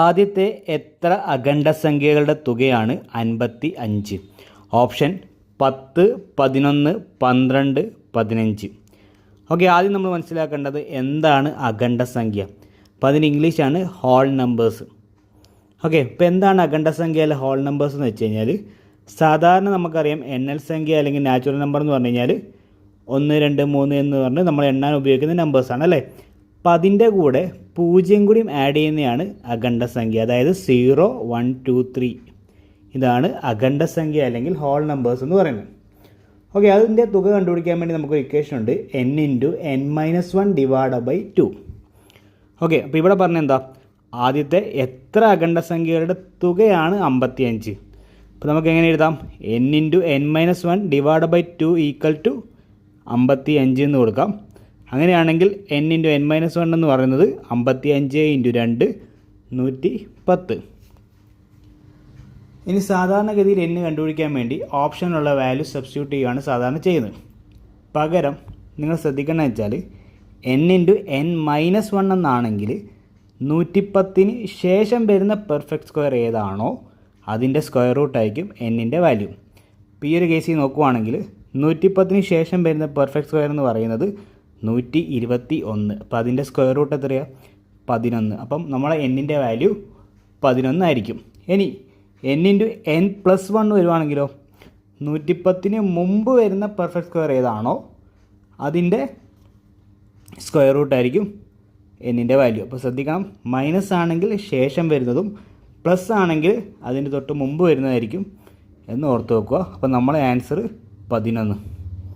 ആദ്യത്തെ എത്ര അഖണ്ഡസംഖ്യകളുടെ തുകയാണ് 55? ഓപ്ഷൻ 10, 11, 12, 15. ഓക്കെ, ആദ്യം നമ്മൾ മനസ്സിലാക്കേണ്ടത് എന്താണ് അഖണ്ഡസംഖ്യ. അപ്പോൾ അതിന് ഇംഗ്ലീഷാണ് ഹോൾ നമ്പേഴ്സ്. ഓക്കെ, ഇപ്പോൾ എന്താണ് അഖണ്ഡസംഖ്യ അല്ല ഹോൾ നമ്പേഴ്സ് എന്ന് വെച്ച് കഴിഞ്ഞാൽ, സാധാരണ നമുക്കറിയാം എണ്ണൽ സംഖ്യ അല്ലെങ്കിൽ നാച്ചുറൽ നമ്പർ എന്ന് പറഞ്ഞു കഴിഞ്ഞാൽ 1, 2, 3 എന്ന് പറഞ്ഞ് നമ്മൾ എണ്ണാൻ ഉപയോഗിക്കുന്ന നമ്പേഴ്സാണ് അല്ലേ. അപ്പോൾ അതിൻ്റെ കൂടെ 0 കൂടിയും ആഡ് ചെയ്യുന്നതാണ് അഖണ്ഡസംഖ്യ. അതായത് 0, 1, 2, 3 ഇതാണ് അഖണ്ഡസംഖ്യ അല്ലെങ്കിൽ ഹോൾ നമ്പേഴ്സ് എന്ന് പറയുന്നത്. ഓക്കെ, അതിൻ്റെ തുക കണ്ടുപിടിക്കാൻ വേണ്ടി നമുക്കൊരു ഇക്വേഷൻ ഉണ്ട്, n × n-1 / 2. ഓക്കെ, അപ്പോൾ ഇവിടെ പറഞ്ഞ എന്താ, ആദ്യത്തെ എത്ര അഖണ്ഡസംഖ്യകളുടെ തുകയാണ് 55. അപ്പോൾ നമുക്ക് എങ്ങനെ എഴുതാം, n × n-1 / 2 = 55 എന്ന് കൊടുക്കാം. അങ്ങനെയാണെങ്കിൽ n × n-1 എന്ന് പറയുന്നത് 55 × 2 110. ഇനി സാധാരണഗതിയിൽ n കണ്ടുപിടിക്കാൻ വേണ്ടി ഓപ്ഷനുള്ള വാല്യൂ സബ്സ്റ്റിറ്റ്യൂട്ട് ചെയ്യുകയാണ് സാധാരണ ചെയ്യുന്നത്. പകരം നിങ്ങൾ ശ്രദ്ധിക്കണമെന്ന് വെച്ചാൽ n × n-1 എന്നാണെങ്കിൽ 110ന് ശേഷം വരുന്ന പെർഫെക്റ്റ് സ്ക്വയർ ഏതാണോ അതിൻ്റെ സ്ക്വയർ റൂട്ടായിരിക്കും n-ൻ്റെ വാല്യൂ. ഇപ്പോൾ ഈ ഒരു കേസിൽ നോക്കുവാണെങ്കിൽ 110ന് ശേഷം വരുന്ന പെർഫെക്റ്റ് സ്ക്വയർ എന്ന് പറയുന്നത് 121. അപ്പോൾ അതിൻ്റെ സ്ക്വയർ റൂട്ട് എത്രയാണ്, 11. അപ്പം നമ്മളെ n-ൻ്റെ വാല്യൂ 11 ആയിരിക്കും. ഇനി n × n+1 വരുവാണെങ്കിലോ, 110ന് മുമ്പ് വരുന്ന പെർഫെക്റ്റ് സ്ക്വയർ ഏതാണോ അതിൻ്റെ സ്ക്വയർ റൂട്ടായിരിക്കും n-ൻ്റെ വാല്യൂ. അപ്പോൾ ശ്രദ്ധിക്കണം, മൈനസ് ആണെങ്കിൽ ശേഷം വരുന്നതും പ്ലസ് ആണെങ്കിൽ അതിൻ്റെ തൊട്ട് മുമ്പ് വരുന്നതായിരിക്കും എന്ന് ഓർത്ത് വെക്കുക. അപ്പോൾ നമ്മളെ ആൻസർ 11.